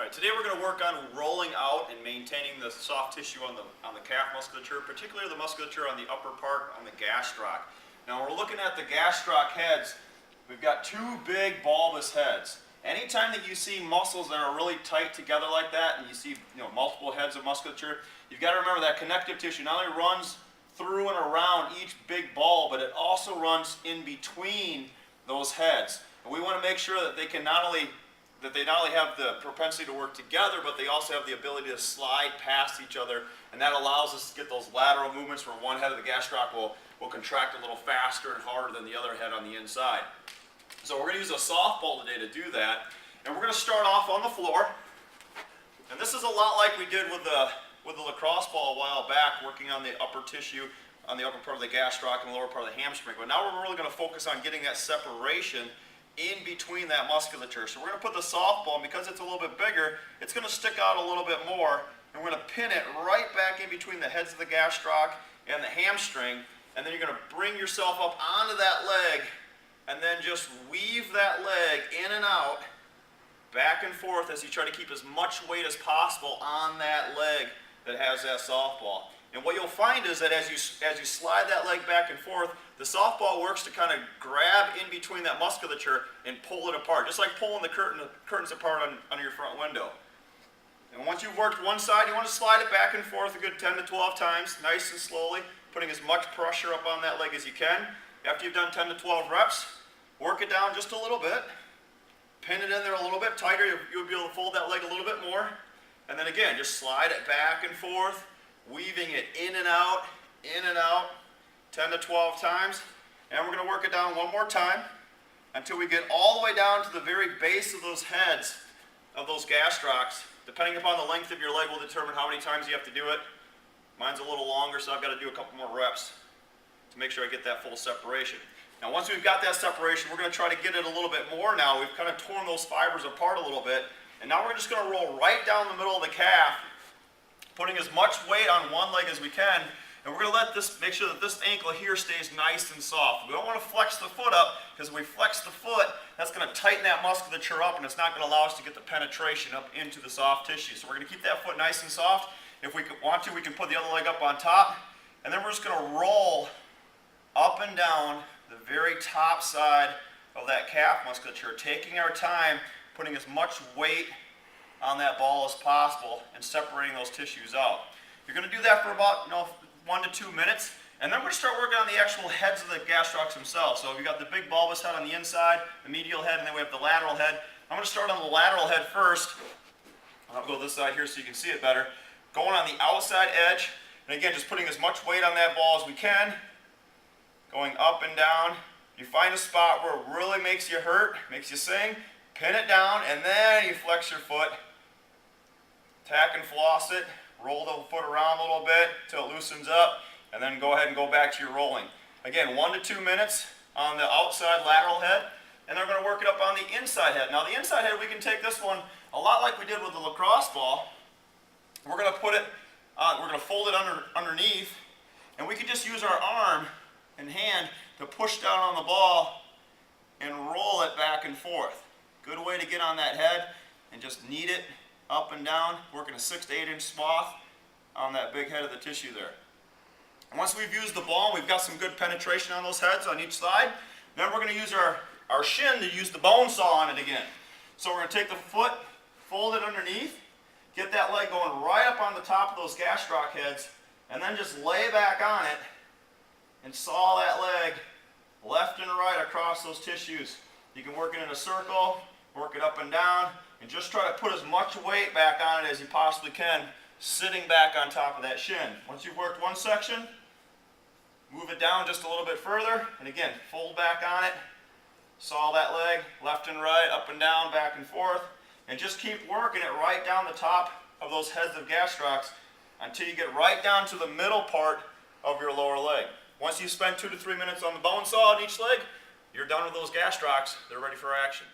Alright, today we're going to work on rolling out and maintaining the soft tissue on the calf musculature, particularly the musculature on the upper part on the gastroc. Now we're looking at the gastroc heads. We've got two big bulbous heads. Anytime that you see muscles that are really tight together like that, and you see multiple heads of musculature, you've got to remember that connective tissue not only runs through and around each big bulb, but it also runs in between those heads. And we want to make sure that they not only have the propensity to work together, but they also have the ability to slide past each other, and that allows us to get those lateral movements where one head of the gastroc will contract a little faster and harder than the other head on the inside. So we're going to use a softball today to do that, and we're going to start off on the floor. And this is a lot like we did with the lacrosse ball a while back, working on the upper tissue, on the upper part of the gastroc and the lower part of the hamstring. But now we're really going to focus on getting that separation in between that musculature. So we're going to put the softball, and because it's a little bit bigger, it's going to stick out a little bit more, and we're going to pin it right back in between the heads of the gastroc and the hamstring, and then you're going to bring yourself up onto that leg, and then just weave that leg in and out, back and forth, as you try to keep as much weight as possible on that leg that has that softball. And what you'll find is that as you slide that leg back and forth, the softball works to kind of grab in between that musculature and pull it apart, just like pulling the curtains apart on your front window. And once you've worked one side, you want to slide it back and forth a good 10 to 12 times, nice and slowly, putting as much pressure up on that leg as you can. After you've done 10 to 12 reps, work it down just a little bit, pin it in there a little bit tighter, you'll be able to fold that leg a little bit more, and then again, just slide it back and forth, weaving it in and out, 10 to 12 times. And we're going to work it down one more time until we get all the way down to the very base of those heads of those gastrocs. Depending upon the length of your leg will determine how many times you have to do it. Mine's a little longer, so I've got to do a couple more reps to make sure I get that full separation. Now once we've got that separation, we're going to try to get it a little bit more now. We've kind of torn those fibers apart a little bit, and now we're just going to roll right down the middle of the calf, putting as much weight on one leg as we can, and we're going to make sure that this ankle here stays nice and soft. We don't want to flex the foot up, because if we flex the foot, that's going to tighten that musculature up, and it's not going to allow us to get the penetration up into the soft tissue. So we're going to keep that foot nice and soft. If we want to, we can put the other leg up on top, and then we're just going to roll up and down the very top side of that calf musculature, taking our time, putting as much weight on that ball as possible and separating those tissues out. You're going to do that for about 1 to 2 minutes, and then we're going to start working on the actual heads of the gastrocs themselves. So we've got the big bulbous head on the inside, the medial head, and then we have the lateral head. I'm going to start on the lateral head first. I'll go this side here so you can see it better. Going on the outside edge, and again, just putting as much weight on that ball as we can, going up and down. You find a spot where it really makes you hurt, makes you sing, pin it down, and then you flex your foot, tack and floss it, roll the foot around a little bit until it loosens up, and then go ahead and go back to your rolling. Again, 1 to 2 minutes on the outside lateral head, and then we're going to work it up on the inside head. Now the inside head, we can take this one a lot like we did with the lacrosse ball. We're going to put it, we're going to fold it underneath, and we can just use our arm and hand to push down on the ball and roll it back and forth. Good way to get on that head and just knead it up and down, working a 6 to 8 inch swath on that big head of the tissue there. And once we've used the ball, we've got some good penetration on those heads on each side, then we're going to use our shin to use the bone saw on it again. So we're going to take the foot, fold it underneath, get that leg going right up on the top of those gastroc heads, and then just lay back on it and saw that leg left and right across those tissues. You can work it in a circle, work it up and down, and just try to put as much weight back on it as you possibly can, sitting back on top of that shin. Once you've worked one section, move it down just a little bit further, and again, fold back on it, saw that leg left and right, up and down, back and forth, and just keep working it right down the top of those heads of gastrocs until you get right down to the middle part of your lower leg. Once you spend 2 to 3 minutes on the bone saw on each leg, you're done with those gastrocs. They're ready for action.